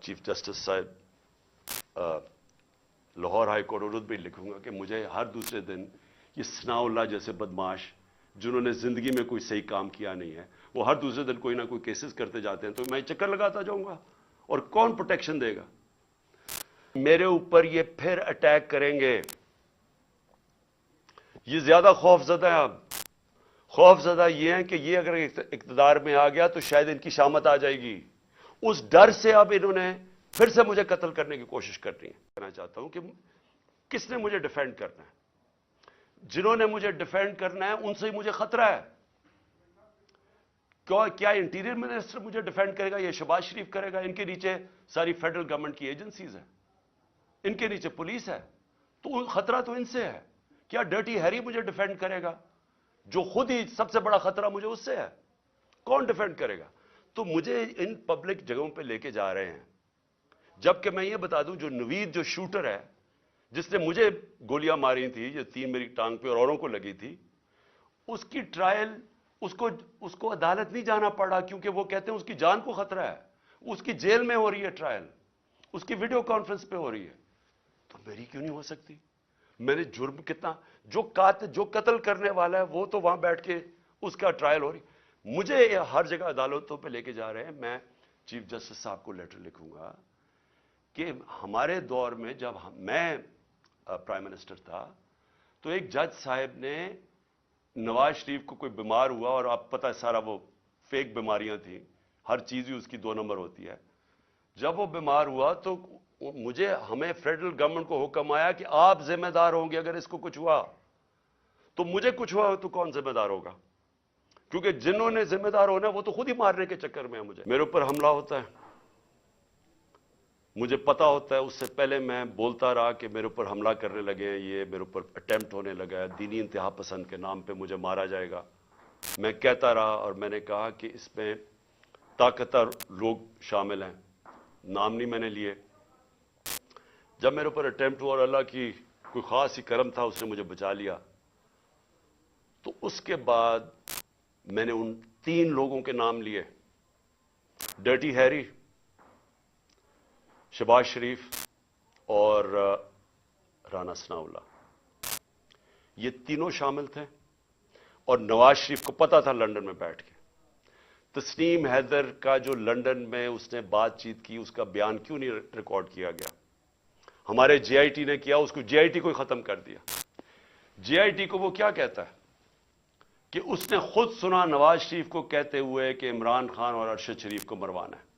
Chief justice صاحب Lahore high court Urdu بھی لکھوں گا کہ مجھے ہر دوسرے دن یہ ثناء اللہ جیسے بدماش جنہوں نے زندگی میں کوئی صحیح کام کیا نہیں ہے وہ ہر دوسرے دن کوئی نہ کوئی کیسز کرتے جاتے ہیں، تو میں چکر لگاتا جاؤں گا اور کون پروٹیکشن دے گا؟ میرے اوپر یہ پھر اٹیک کریں گے، یہ زیادہ خوف زدہ ہیں۔ اب خوف زدہ یہ ہیں کہ یہ اگر اقتدار میں آ گیا تو شاید ان کی شامت آ جائے گی، اس ڈر سے اب انہوں نے پھر سے مجھے قتل کرنے کی کوشش کرنی ہے۔ کہنا چاہتا ہوں کہ کس نے مجھے ڈیفینڈ کرنا ہے؟ جنہوں نے مجھے ڈیفینڈ کرنا ہے ان سے ہی مجھے خطرہ ہے۔ کیا انٹیریئر منسٹر مجھے ڈیفینڈ کرے گا؟ یہ شہباز شریف کرے گا؟ ان کے نیچے ساری فیڈرل گورنمنٹ کی ایجنسیز ہیں، ان کے نیچے پولیس ہے، تو خطرہ تو ان سے ہے۔ کیا ڈرٹی ہیری مجھے ڈیفینڈ کرے گا؟ جو خود ہی سب سے بڑا خطرہ مجھے اس سے ہے، کون ڈیفینڈ کرے گا؟ تو مجھے ان پبلک جگہوں پہ لے کے جا رہے ہیں، جبکہ میں یہ بتا دوں جو نوید جو شوٹر ہے جس نے مجھے گولیاں ماری تھی، یہ 3 میری ٹانگ پہ اور اوروں کو لگی تھی، اس کی ٹرائل اس کو عدالت نہیں جانا پڑا کیونکہ وہ کہتے ہیں اس کی جان کو خطرہ ہے، اس کی جیل میں ہو رہی ہے ٹرائل، اس کی ویڈیو کانفرنس پہ ہو رہی ہے، تو میری کیوں نہیں ہو سکتی؟ میں نے جرم کتنا، جو قتل کرنے والا ہے وہ تو وہاں بیٹھ کے اس کا ٹرائل ہو رہی، مجھے ہر جگہ عدالتوں پہ لے کے جا رہے ہیں۔ میں چیف جسٹس صاحب کو لیٹر لکھوں گا کہ ہمارے دور میں جب میں پرائم منسٹر تھا تو ایک جج صاحب نے نواز شریف کو کوئی بیمار ہوا، اور آپ پتہ ہے سارا وہ فیک بیماریاں تھیں، ہر چیز ہی اس کی 2 نمبر ہوتی ہے، جب وہ بیمار ہوا تو ہمیں فیڈرل گورنمنٹ کو حکم آیا کہ آپ ذمہ دار ہوں گے اگر اس کو کچھ ہوا، تو مجھے کچھ ہوا تو کون ذمہ دار ہوگا؟ کیونکہ جنہوں نے ذمہ دار ہونا وہ تو خود ہی مارنے کے چکر میں ہے۔ مجھے میرے اوپر حملہ ہوتا ہے، مجھے پتا ہوتا ہے، اس سے پہلے میں بولتا رہا کہ میرے اوپر حملہ کرنے لگے ہیں، یہ میرے اوپر اٹیمپٹ ہونے لگا ہے، دینی انتہا پسند کے نام پہ مجھے مارا جائے گا۔ میں کہتا رہا اور میں نے کہا کہ اس میں طاقتور لوگ شامل ہیں، نام نہیں میں نے لیے۔ جب میرے اوپر اٹیمپٹ ہوا اور اللہ کی کوئی خاص ہی کرم تھا، اس نے مجھے بچا لیا، تو اس کے بعد میں نے ان 3 لوگوں کے نام لیے، ڈرٹی ہیری، شہباز شریف اور رانا ثناء اللہ، یہ تینوں شامل تھے، اور نواز شریف کو پتا تھا لندن میں بیٹھ کے۔ تسنیم حیدر کا جو لندن میں اس نے بات چیت کی، اس کا بیان کیوں نہیں ریکارڈ کیا گیا؟ ہمارے جے آئی ٹی نے کیا، اس کو جے آئی ٹی کو ہی ختم کر دیا۔ جے آئی ٹی کو وہ کیا کہتا ہے کہ اس نے خود سنا نواز شریف کو کہتے ہوئے کہ عمران خان اور ارشد شریف کو مروانا ہے،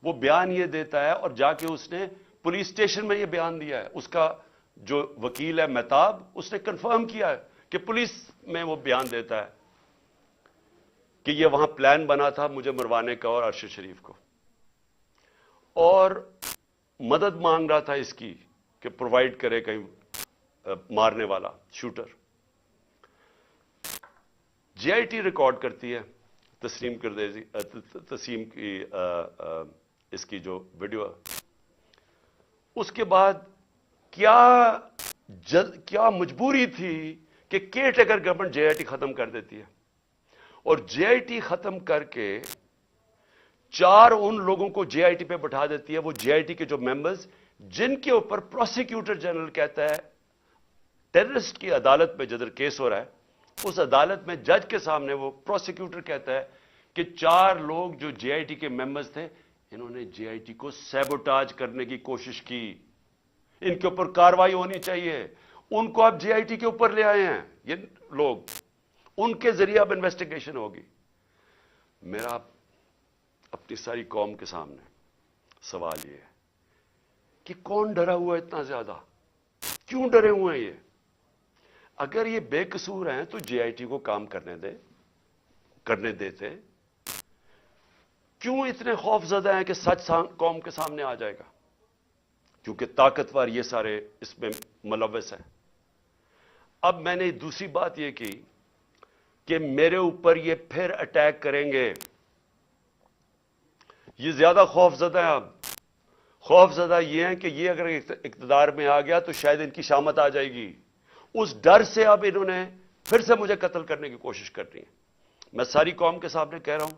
وہ بیان یہ دیتا ہے، اور جا کے اس نے پولیس اسٹیشن میں یہ بیان دیا ہے۔ اس کا جو وکیل ہے مہتاب، اس نے کنفرم کیا ہے کہ پولیس میں وہ بیان دیتا ہے کہ یہ وہاں پلان بنا تھا مجھے مروانے کا اور ارشد شریف کو، اور مدد مانگ رہا تھا اس کی کہ پرووائڈ کرے کہیں مارنے والا shooter. J I T record کرتی ہے تسیم کی اس کی جو ویڈیو ہے۔ اس کے بعد کیا مجبوری تھی کہ care taker government J I T ختم کر دیتی ہے، اور جے آئی ٹی ختم کر کے 4 ان لوگوں کو جے آئی ٹی پہ بٹھا دیتی ہے، وہ جے آئی ٹی کے جو ممبرز جن کے اوپر پروسیکیوٹر جنرل کہتا ہے ٹیررسٹ کی عدالت میں جدر کیس ہو رہا ہے، اس عدالت میں جج کے سامنے وہ پروسیکیوٹر کہتا ہے کہ 4 لوگ جو جے آئی ٹی کے ممبرز تھے، انہوں نے جے آئی ٹی کو سیبوٹاج کرنے کی کوشش کی، ان کے اوپر کارروائی ہونی چاہیے۔ ان کو آپ جے آئی ٹی کے اوپر لے آئے ہیں، یہ لوگ، ان کے ذریعے اب انویسٹیگیشن ہوگی۔ میرا اپنی ساری قوم کے سامنے سوال یہ ہے کہ کون ڈرا ہوا ہے اتنا زیادہ؟ کیوں ڈرے ہوئے ہیں یہ؟ اگر یہ بے قصور ہیں تو جے آئی ٹی کو کام کرنے دیتے، کیوں اتنے خوف زدہ ہیں کہ سچ قوم کے سامنے آ جائے گا؟ کیونکہ طاقتور یہ سارے اس میں ملوث ہیں۔ اب میں نے دوسری بات یہ کی کہ میرے اوپر یہ پھر اٹیک کریں گے، یہ زیادہ خوف زدہ ہیں۔ اب خوف زدہ یہ ہیں کہ یہ اگر اقتدار میں آ گیا تو شاید ان کی شامت آ جائے گی، اس ڈر سے اب انہوں نے پھر سے مجھے قتل کرنے کی کوشش کرنی ہے۔ میں ساری قوم کے سامنے کہہ رہا ہوں،